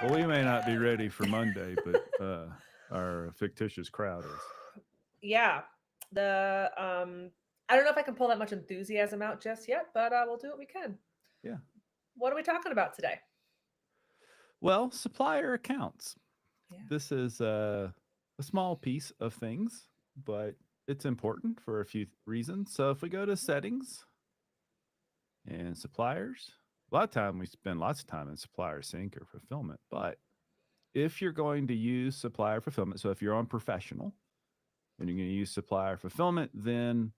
Well, we may not be ready for Monday, but our fictitious crowd is. Yeah. The I don't know if I can pull that much enthusiasm out just yet, but we'll do what we can. Yeah. What are we talking about today? Well, supplier accounts. Yeah. This is a small piece of things, but it's important for a few reasons. So if we go to settings and suppliers, a lot of time we spend lots of time in supplier sync or fulfillment. But if you're going to use supplier fulfillment, so if you're on professional and you're going to use supplier fulfillment, then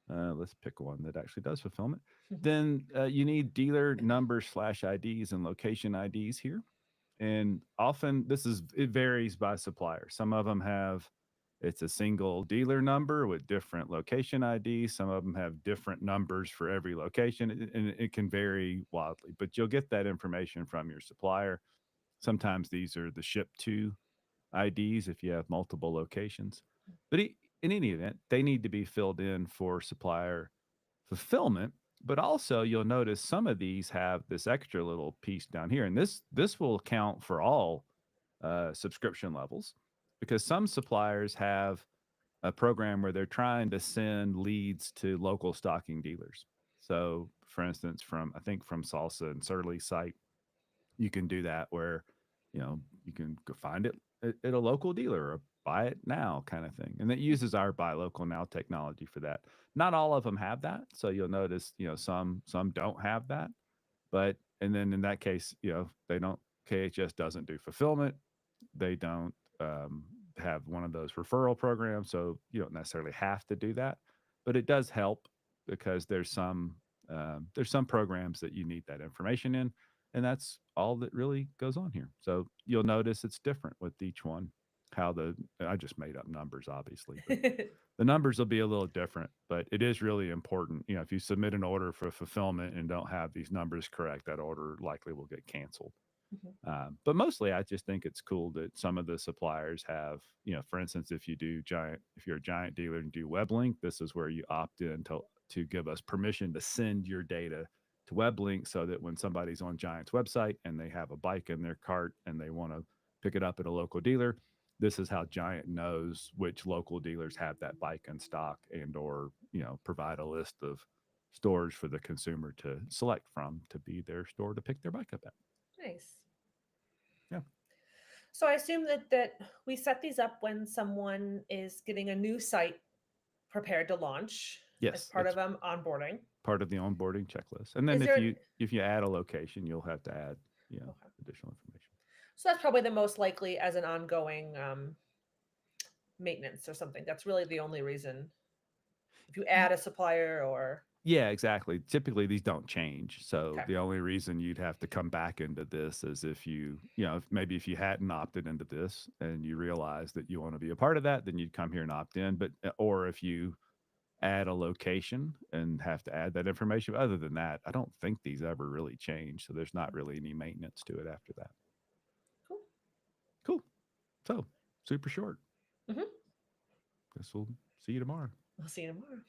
let's pick one that actually does fulfillment. Then you need dealer numbers slash IDs and location IDs here. And often it varies by supplier. Some of them have it's a single dealer number with different location IDs. Some of them have different numbers for every location, and it can vary wildly. But you'll get that information from your supplier. Sometimes these are the ship to IDs if you have multiple locations. But in any event, they need to be filled in for supplier fulfillment. But also, you'll notice some of these have this extra little piece down here, and this will count for all subscription levels because some suppliers have a program where they're trying to send leads to local stocking dealers. So, for instance, from I think from Salsa and Surly's site, you can do that where you can go find it at a local dealer or buy it now kind of thing, and it uses our buy local now technology for that. Not all of them have that, so you'll notice some don't have that. But and then in that case, they don't, KHS doesn't do fulfillment. They don't have one of those referral programs, so you don't necessarily have to do that, but it does help because there's some programs that you need that information in, and that's all that really goes on here. So you'll notice it's different with each one. How the I just made up numbers, obviously, but the numbers will be a little different. But it is really important. If you submit an order for fulfillment and don't have these numbers correct, that order likely will get canceled. But mostly, I just think it's cool that some of the suppliers have, for instance, if you're a giant dealer and do web link, this is where you opt in to give us permission to send your data to web link so that when somebody's on Giant's website and they have a bike in their cart and they want to pick it up at a local dealer, this is how Giant knows which local dealers have that bike in stock and or, provide a list of stores for the consumer to select from to be their store to pick their bike up at. Nice. Yeah. So I assume that we set these up when someone is getting a new site prepared to launch as Yes, part it's of onboarding. part of the onboarding checklist. And then Is if there you if you add a location, you'll have to add, okay? additional information. So that's probably the most likely as an ongoing maintenance or something. That's really the only reason. If you add a supplier or Yeah, exactly. Typically, these don't change. So okay, the only reason you'd have to come back into this is if maybe if you hadn't opted into this and you realize that you want to be a part of that, then you'd come here and opt in. But or if you add a location and have to add that information. Other than that, I don't think these ever really change. So there's not really any maintenance to it after that. cool. Cool. So super short. Mm-hmm. Guess we'll see you tomorrow. We'll see you tomorrow.